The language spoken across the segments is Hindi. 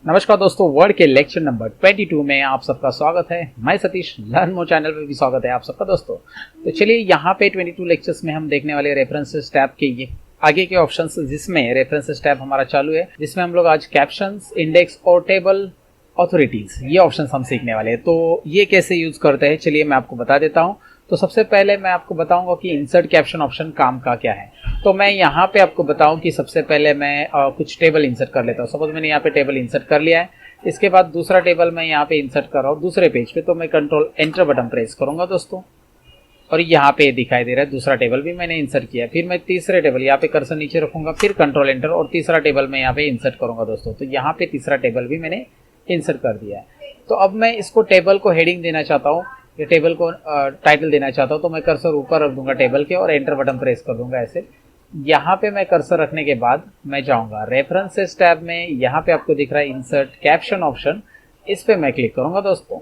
नमस्कार दोस्तों, वर्ड के लेक्चर नंबर 22 में आप सबका स्वागत है। मैं सतीश, लर्न मोर चैनल पे भी स्वागत है आप सबका दोस्तों। तो चलिए यहाँ पे 22 लेक्चर्स में हम देखने वाले रेफरेंसेस टैब के ये आगे के ऑप्शंस, जिसमें रेफरेंसेस टैब हमारा चालू है, जिसमें हम लोग आज कैप्शंस, इंडेक्स और टेबल ऑथोरिटीज ये ऑप्शंस हम सीखने वाले हैं। तो ये कैसे यूज करते हैं चलिए मैं आपको बता देता हूँ। तो सबसे पहले मैं आपको बताऊंगा कि इंसर्ट कैप्शन ऑप्शन काम का क्या है। तो मैं यहाँ पे आपको बताऊं कि सबसे पहले मैं कुछ टेबल इंसर्ट कर लेता हूँ। सपोज मैंने यहाँ पे टेबल इंसर्ट कर लिया है। इसके बाद दूसरा टेबल मैं यहाँ पे इंसर्ट कर रहा हूँ दूसरे पेज पे। तो मैं कंट्रोल एंटर बटन प्रेस करूंगा दोस्तों, और यहाँ पे दिखाई दे रहा है दूसरा टेबल भी मैंने इंसर्ट किया है। फिर मैं तीसरे टेबल यहाँ पे कर्सर नीचे रखूंगा, फिर कंट्रोल एंटर और तीसरा टेबल मैं यहाँ पे इंसर्ट करूंगा दोस्तों। तो यहाँ पे तीसरा टेबल भी मैंने इंसर्ट कर दिया है। तो अब मैं इसको टेबल को हेडिंग देना चाहता हूँ, ये टेबल को टाइटल देना चाहता हूँ। तो मैं कर्सर ऊपर रख दूंगा टेबल के और एंटर बटन प्रेस कर दूंगा ऐसे। यहाँ पे मैं कर्सर रखने के बाद मैं जाऊंगा रेफरेंसेस टैब में। यहाँ पे आपको दिख रहा है इंसर्ट कैप्शन ऑप्शन, इस पे मैं क्लिक करूंगा दोस्तों।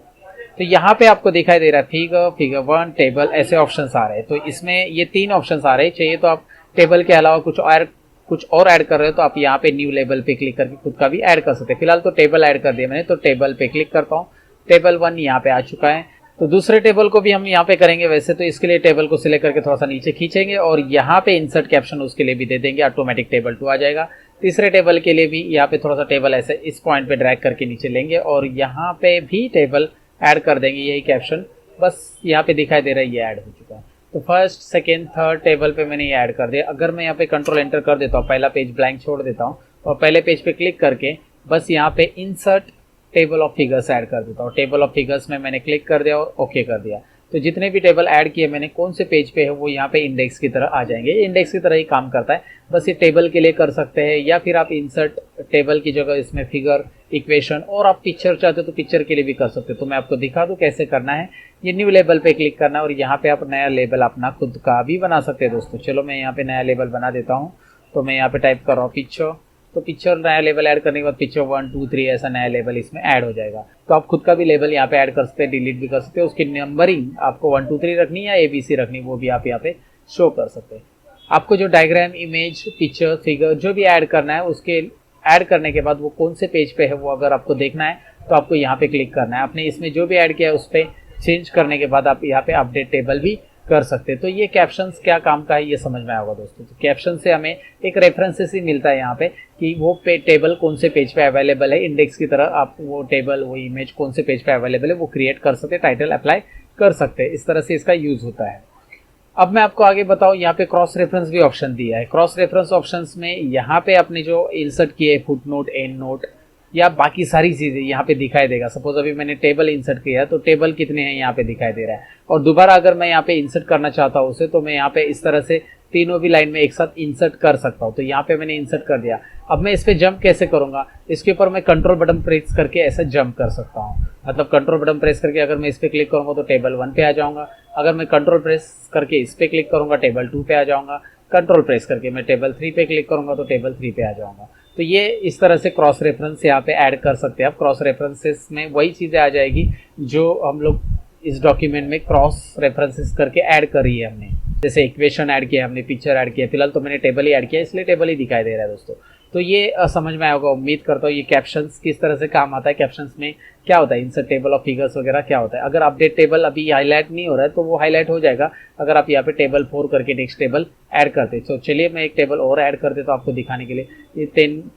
तो यहाँ पे आपको दिखाई दे रहा है फिगर, फिगर 1, टेबल, ऐसे ऑप्शंस आ रहे हैं। तो इसमें ये 3 ऑप्शंस आ रहे हैं। चाहिए तो आप टेबल के अलावा कुछ और ऐड कर रहे हो तो आप यहाँ पे न्यू लेबल पे क्लिक करके खुद का भी ऐड कर सकते हैं। फिलहाल तो टेबल ऐड कर दिया मैंने, तो टेबल पे क्लिक करता हूँ। टेबल 1 यहाँ पे आ चुका है। तो दूसरे टेबल को भी हम यहाँ पे करेंगे वैसे, तो इसके लिए टेबल को सिलेक्ट करके थोड़ा सा नीचे खींचेंगे और यहाँ पे इंसर्ट कैप्शन उसके लिए भी दे देंगे, ऑटोमेटिक टेबल 2 आ जाएगा। तीसरे टेबल के लिए भी यहाँ पे थोड़ा सा टेबल ऐसे इस पॉइंट पे ड्रैग करके नीचे लेंगे और यहाँ पे भी टेबल ऐड कर देंगे, यही कैप्शन बस यहाँ पे दिखाई दे रहा है, ये ऐड हो चुका है। तो फर्स्ट, सेकेंड, थर्ड टेबल पे मैंने ये ऐड कर दिया। अगर मैं यहाँ पे कंट्रोल एंटर कर देता हूँ, पहला पेज ब्लैंक छोड़ देता हूँ और पहले पेज पे क्लिक करके बस यहाँ पे insert table of figures add कर देता हूँ। टेबल ऑफ फिगर्स में मैंने क्लिक कर दिया और ओके कर दिया। तो जितने भी टेबल ऐड किए मैंने कौन से पेज पे है वो यहाँ पे इंडेक्स की तरह आ जाएंगे। इंडेक्स की तरह ही काम करता है, बस ये टेबल के लिए कर सकते हैं या फिर आप इंसर्ट टेबल की जगह इसमें फिगर, इक्वेशन और आप पिक्चर चाहते हो तो पिक्चर के लिए भी कर सकते हो। तो मैं आपको दिखा दूँ कैसे करना है। ये न्यू लेबल पे क्लिक करना है और यहाँ पे आप नया लेबल अपना खुद का भी बना सकते हैं दोस्तों। चलो मैं यहाँ पे नया लेबल बना देता हूँ। तो मैं यहाँ पे टाइप कर रहा हूँ पिक्चर। तो पिक्चर नया लेबल ऐड करने के बाद पिक्चर 1, 2, 3 ऐसा नया लेबल इसमें ऐड हो जाएगा। तो आप खुद का भी लेबल यहाँ पे ऐड कर सकते हैं, डिलीट भी कर सकते हैं। उसकी नंबरिंग आपको 1, 2, 3 रखनी है या ABC रखनी, वो भी आप यहाँ पे शो कर सकते हैं। आपको जो डायग्राम, इमेज, पिक्चर, फिगर जो भी ऐड करना है, उसके ऐड करने के बाद वो कौन से पेज पे है वो अगर आपको देखना है तो आपको यहाँ पे क्लिक करना है। आपने इसमें जो भी ऐड किया है उस पर चेंज करने के बाद आप यहाँ पे अपडेट टेबल भी कर सकते हैं। तो ये कैप्शंस क्या काम का है ये समझ में आएगा दोस्तों। तो कैप्शन से हमें एक रेफरेंसेस ही मिलता है यहाँ पे कि वो टेबल कौन से पेज पे अवेलेबल है। इंडेक्स की तरह आप वो टेबल, वो इमेज कौन से पेज पे अवेलेबल है वो क्रिएट कर सकते हैं, टाइटल अप्लाई कर सकते हैं। इस तरह से इसका यूज होता है। अब मैं आपको आगे बताऊं, यहाँ पे क्रॉस रेफरेंस भी ऑप्शन दिया है। क्रॉस रेफरेंस ऑप्शंस में यहाँ पे आपने जो इंसर्ट किए फुट नोट, एंड नोट या बाकी सारी चीजें यहाँ पे दिखाई देगा। सपोज अभी मैंने टेबल इंसर्ट किया है तो टेबल कितने हैं यहाँ पे दिखाई दे रहा है। और दोबारा अगर मैं यहाँ पे इंसर्ट करना चाहता हूँ उसे, तो मैं यहाँ पे इस तरह से तीनों भी लाइन में एक साथ इंसर्ट कर सकता हूँ। तो यहाँ पे मैंने इंसर्ट कर दिया। अब मैं इस पे जंप कैसे करूंगा, इसके ऊपर मैं कंट्रोल बटन प्रेस करके ऐसे जंप कर सकता हूँ। मतलब कंट्रोल बटन प्रेस करके अगर मैं इस पे क्लिक करूंगा तो टेबल 1 पे आ जाऊंगा। अगर मैं कंट्रोल प्रेस करके इस पे क्लिक करूंगा टेबल 2 पे आ जाऊंगा। कंट्रोल प्रेस करके मैं टेबल 3 पे क्लिक करूंगा तो टेबल 3 पे आ जाऊंगा। तो ये इस तरह से क्रॉस रेफरेंस यहाँ पे ऐड कर सकते हैं आप। क्रॉस रेफरेंसेस में वही चीज़ें आ जाएगी जो हम लोग इस डॉक्यूमेंट में क्रॉस रेफरेंसेस करके ऐड करी है हमने। जैसे इक्वेशन ऐड किया हमने, पिक्चर ऐड किया। फिलहाल तो मैंने टेबल ही ऐड किया इसलिए टेबल ही दिखाई दे रहा है दोस्तों। तो ये समझ में आया होगा, उम्मीद करता हूँ। ये कैप्शंस किस तरह से काम आता है, कैप्शंस में क्या होता है, इंसर्ट टेबल ऑफ फिगर्स वगैरह क्या होता है। अगर अपडेट टेबल अभी हाईलाइट नहीं हो रहा है तो वो हाईलाइट हो जाएगा अगर आप यहाँ पे टेबल 4 करके नेक्स्ट टेबल ऐड करते हैं। तो चलिए मैं एक टेबल और ऐड कर देता हूँ आपको दिखाने के लिए। ये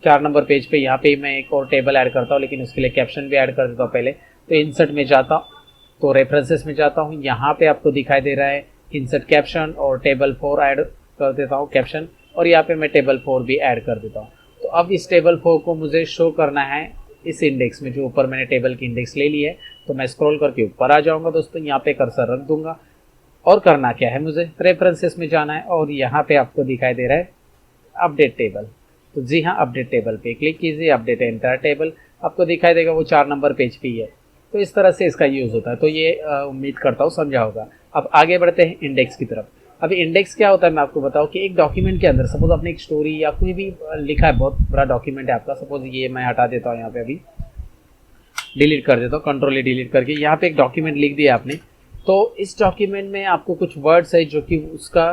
4 नंबर पेज पे यहाँ पे मैं एक और टेबल ऐड करता हूँ, लेकिन उसके लिए कैप्शन भी ऐड कर देता हूँ पहले। तो इंसर्ट में जाता हूँ, तो रेफरेंसेस में जाता हूँ। यहाँ पे आपको दिखाई दे रहा है इंसर्ट कैप्शन और टेबल 4 ऐड कर देता हूँ कैप्शन, और यहाँ पे मैं टेबल 4 भी ऐड कर देता हूँ। तो अब इस टेबल 4 को मुझे शो करना है इस इंडेक्स में, जो ऊपर मैंने टेबल की इंडेक्स ले ली है। तो मैं स्क्रॉल करके ऊपर आ जाऊंगा दोस्तों, यहाँ पे कर्सर रख दूंगा। और करना क्या है, मुझे रेफरेंसेस में जाना है और यहाँ पे आपको दिखाई दे रहा है अपडेट टेबल। तो जी हाँ, अपडेट टेबल पे क्लिक कीजिए, अपडेट एंटायर टेबल आपको दिखाई देगा, वो 4 नंबर पेज पे ही है। तो इस तरह से इसका यूज होता है। तो ये उम्मीद करता हूँ समझा होगा। अब आगे बढ़ते हैं इंडेक्स की तरफ। अभी इंडेक्स क्या होता है मैं आपको बताऊं कि एक डॉक्यूमेंट के अंदर सपोज आपने एक स्टोरी या कोई भी लिखा है, बहुत बड़ा डॉक्यूमेंट है आपका। सपोज ये मैं हटा देता हूँ, यहाँ पे अभी डिलीट कर देता हूँ, कंट्रोल डिलीट करके। यहाँ पे एक डॉक्यूमेंट लिख दिया आपने। तो इस डॉक्यूमेंट में आपको कुछ वर्ड्स है जो कि उसका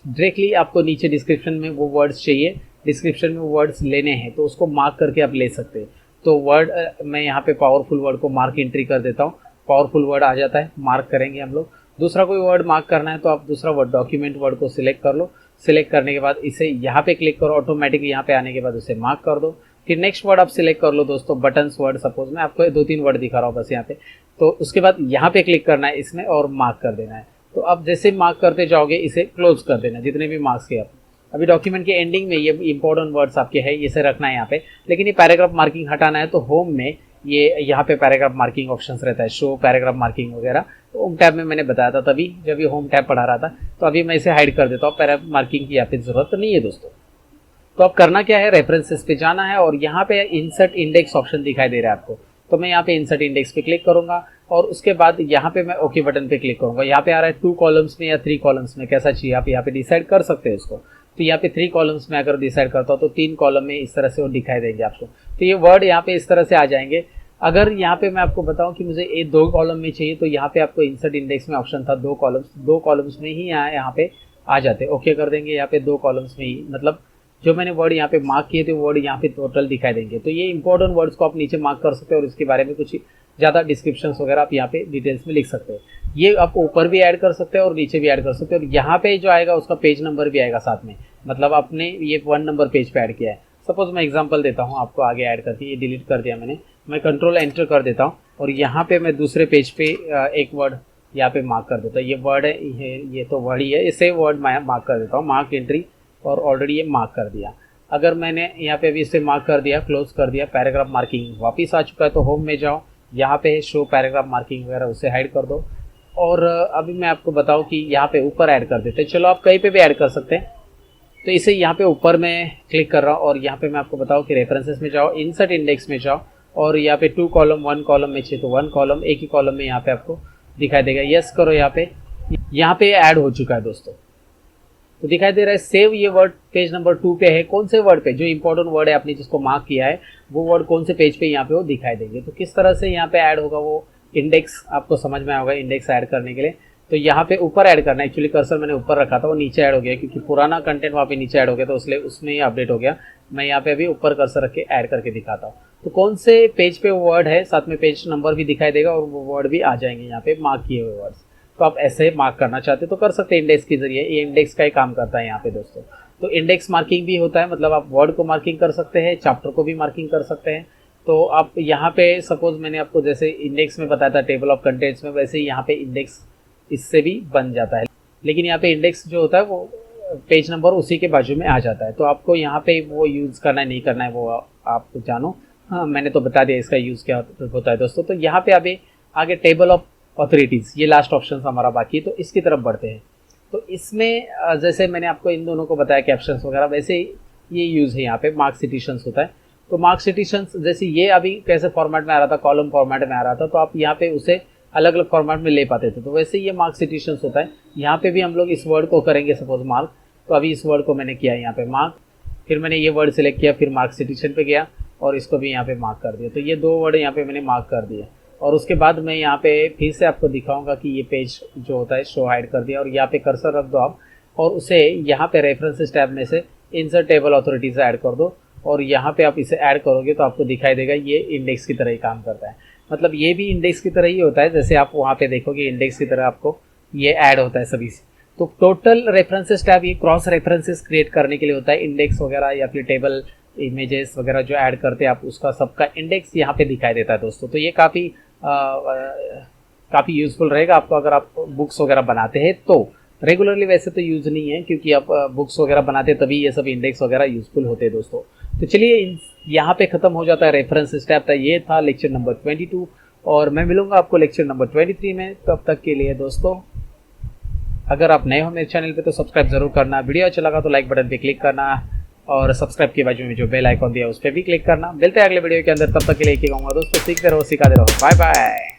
डायरेक्टली आपको नीचे डिस्क्रिप्शन में वो वर्ड्स चाहिए, डिस्क्रिप्शन में वर्ड्स लेने हैं तो उसको मार्क करके आप ले सकते हैं। तो वर्ड मैं यहाँ पे पावरफुल वर्ड को मार्क एंट्री कर देता हूँ, पावरफुल वर्ड आ जाता है, मार्क करेंगे हम लोग। दूसरा कोई वर्ड मार्क करना है तो आप दूसरा वर्ड डॉक्यूमेंट वर्ड को सिलेक्ट कर लो, सिलेक्ट करने के बाद इसे यहाँ पे क्लिक करो, ऑटोमेटिकली यहाँ पे आने के बाद उसे मार्क कर दो। फिर नेक्स्ट वर्ड आप सिलेक्ट कर लो दोस्तों, बटन्स वर्ड, सपोज मैं आपको 2-3 वर्ड दिखा रहा हूँ बस यहाँ पे। तो उसके बाद यहाँ पे क्लिक करना है इसमें और मार्क कर देना है। तो आप जैसे मार्क करते जाओगे इसे क्लोज कर देना, जितने भी मार्क्स के आप अभी डॉक्यूमेंट के एंडिंग में ये इंपॉर्टेंट वर्ड्स आपके हैं, इसे रखना है यहाँ पे। लेकिन ये पैराग्राफ मार्किंग हटाना है तो होम में ये यहाँ पे पैराग्राफ मार्किंग ऑप्शंस रहता है, शो पैराग्राफ मार्किंग वगैरह। तो होम टैब में मैंने बताया था तभी जब ये होम टैब पढ़ा रहा था। तो अभी मैं इसे हाइड कर देता हूँ, पैराग्राफ मार्किंग की यहाँ पे जरूरत नहीं है दोस्तों। तो अब करना क्या है, रेफरेंसेस पे जाना है और यहाँ पे इंसर्ट इंडेक्स ऑप्शन दिखाई दे रहा है आपको। तो मैं यहाँ पे इंसर्ट इंडेक्स पे क्लिक करूंगा और उसके बाद यहाँ पे मैं ओके बटन पे क्लिक करूंगा। यहाँ पे आ रहा है 2 कॉलम्स में या 3 कॉलम्स में, कैसा चाहिए आप यहाँ पे डिसाइड कर सकते हैं इसको। तो यहाँ पे 3 कॉलम्स में अगर डिसाइड करता हूँ तो 3 कॉलम में इस तरह से वो दिखाई देंगे आपको। तो ये वर्ड यहाँ पे इस तरह से आ जाएंगे। अगर यहाँ पे मैं आपको बताऊं कि मुझे ये 2 कॉलम में चाहिए तो यहाँ पे आपको इंसर्ट इंडेक्स में ऑप्शन था 2 कॉलम्स में ही यहाँ पे आ जाते। ओके कर देंगे, यहाँ पे 2 कॉलम्स में ही, मतलब जो मैंने वर्ड यहाँ पे मार्क किए थे वर्ड यहाँ पे टोटल दिखाई देंगे। तो ये इंपॉर्टेंट वर्ड्स को आप नीचे मार्क कर सकते हैं और इसके बारे में कुछ ज़्यादा डिस्क्रिप्शन वगैरह आप यहाँ पे डिटेल्स में लिख सकते हैं। ये आप ऊपर भी ऐड कर सकते हैं और नीचे भी ऐड कर सकते हैं। और यहाँ पे जो आएगा उसका पेज नंबर भी आएगा साथ में, मतलब आपने ये 1 नंबर पेज पे ऐड किया है। सपोज मैं एग्जांपल देता हूँ आपको आगे ऐड करके, ये डिलीट कर दिया मैंने, मैं कंट्रोल एंटर कर देता हूँ और यहाँ पे मैं दूसरे पेज पे एक वर्ड यहाँ पे मार्क कर देता हूँ। ये वर्ड है, ये तो वर्ड ही है, इसे वर्ड मैं मार्क कर देता हूँ, मार्क एंट्री, और ऑलरेडी ये मार्क कर दिया। अगर मैंने यहाँ पे अभी इसे मार्क कर दिया, क्लोज कर दिया, पैराग्राफ मार्किंग वापस आ चुका है। तो होम में जाओ, यहाँ पे शो पैराग्राफ मार्किंग वगैरह, उसे हाइड कर दो। और अभी मैं आपको बताऊँ कि यहाँ पे ऊपर ऐड कर देते हैं, चलो आप कहीं पे भी ऐड कर सकते हैं। तो इसे यहाँ पे ऊपर मैं क्लिक कर रहा हूँ और यहाँ पे मैं आपको बताऊँ कि रेफरेंसेस में जाओ, इंसर्ट इंडेक्स में जाओ और यहाँ पे 2 कॉलम 1 कॉलम में चाहिए तो 1 कॉलम, एक ही कॉलम में यहाँ पे आपको दिखाई देगा। यस करो, यहाँ पे ऐड हो चुका है दोस्तों। तो दिखाई दे रहा है सेव, ये वर्ड पेज नंबर 2 पे है। कौन से वर्ड पे, जो इंपॉर्टेंट वर्ड है आपने जिसको मार्क किया है वो वर्ड कौन से पेज पे यहाँ पे वो दिखाई देंगे। तो किस तरह से यहाँ पे ऐड होगा वो इंडेक्स आपको समझ में आया होगा। इंडेक्स ऐड करने के लिए तो यहाँ पे ऊपर ऐड करना है, एक्चुअली कर्सर मैंने ऊपर रखा था वो नीचे ऐड हो गया क्योंकि पुराना कंटेंट वहाँ पे नीचे ऐड हो गया, तो इसलिए उसमें ही अपडेट हो गया। मैं यहाँ पे अभी ऊपर कर्सर रख के ऐड करके दिखाता हूँ। तो कौन से पेज पे वर्ड है, साथ में पेज नंबर भी दिखाई देगा और वो वर्ड भी आ जाएंगे यहाँ पे मार्क किए हुए वर्ड्स। तो आप ऐसे मार्क करना चाहते तो कर सकते हैं इंडेक्स के जरिए, ये इंडेक्स का ही काम करता है यहाँ पे दोस्तों। तो इंडेक्स मार्किंग भी होता है, मतलब आप वर्ड को मार्किंग कर सकते हैं, चैप्टर को भी मार्किंग कर सकते हैं। तो आप यहाँ पे सपोज मैंने आपको जैसे इंडेक्स में बताया था टेबल ऑफ कंटेंट्स में, वैसे ही यहाँ पे इंडेक्स इससे भी बन जाता है। लेकिन यहाँ पे इंडेक्स जो होता है वो पेज नंबर उसी के बाजू में आ जाता है। तो आपको यहाँ पे वो यूज़ करना है नहीं करना है वो आप जानो। हाँ, मैंने तो बता दिया इसका यूज़ क्या होता है दोस्तों। तो यहाँ पे अभी आगे टेबल ऑफ ऑथोरिटीज़, ये लास्ट ऑप्शन हमारा बाकी है, तो इसकी तरफ बढ़ते हैं। तो इसमें जैसे मैंने आपको इन दोनों को बताया कैप्शंस वगैरह, वैसे ये यूज़ है यहाँ पे मार्क सिटिशंस होता है। तो मार्क सिटिशंस जैसे ये अभी कैसे फॉर्मेट में आ रहा था, कॉलम फॉर्मेट में आ रहा था, तो आप यहाँ पे उसे अलग अलग फॉर्मेट में ले पाते थे। तो वैसे ये मार्क सिटिशंस होता है। यहाँ पे भी हम लोग इस वर्ड को करेंगे सपोज मार्क। तो अभी इस वर्ड को मैंने किया यहाँ पे मार्क, फिर मैंने ये वर्ड सिलेक्ट किया, फिर मार्क सिटिशन पे गया और इसको भी यहाँ पे मार्क कर दिया। तो ये 2 वर्ड यहाँ पे मैंने मार्क कर दिया और उसके बाद मैं यहाँ पे फिर से आपको दिखाऊंगा कि ये पेज जो होता है शो हाइड कर दिया और यहाँ पे कर्सर रख दो आप और उसे यहाँ पे रेफरेंसेस टैब में से इंसर्ट टेबल ऑथोरिटीज ऐड कर दो और यहाँ पे आप इसे ऐड करोगे तो आपको दिखाई देगा ये इंडेक्स की तरह ही काम करता है। मतलब ये भी इंडेक्स की तरह ही होता है, जैसे आप वहाँ पे देखोगे इंडेक्स की तरह आपको ये ऐड होता है सभी से। तो टोटल रेफरेंसेस टैब ये क्रॉस रेफरेंसेस क्रिएट करने के लिए होता है। इंडेक्स वगैरह या फिर टेबल इमेजेस वगैरह जो ऐड करते हैं आप, उसका सबका इंडेक्स यहाँ पे दिखाई देता है दोस्तों। तो ये काफ़ी यूज़फुल रहेगा आपको अगर आप बुक्स वगैरह बनाते हैं तो। रेगुलरली वैसे तो यूज़ नहीं है क्योंकि आप बुक्स वगैरह बनाते हैं तभी ये सब इंडेक्स वगैरह यूज़फुल होते हैं दोस्तों। तो चलिए यहाँ पे ख़त्म हो जाता है रेफरेंस टैब। था ये था लेक्चर नंबर 22 और मैं मिलूंगा आपको लेक्चर नंबर 23 में। तब तक के लिए दोस्तों, अगर आप नए हो मेरे चैनल पे तो सब्सक्राइब जरूर करना, वीडियो अच्छा लगा तो लाइक बटन पे क्लिक करना और सब्सक्राइब के बाजू में जो बेल आइकॉन दिया उस पर भी क्लिक करना। मिलते हैं अगले वीडियो के अंदर, तब तक के लिए कहूँगा दोस्तों, सीखते रहो सिखाते रहो। Bye bye.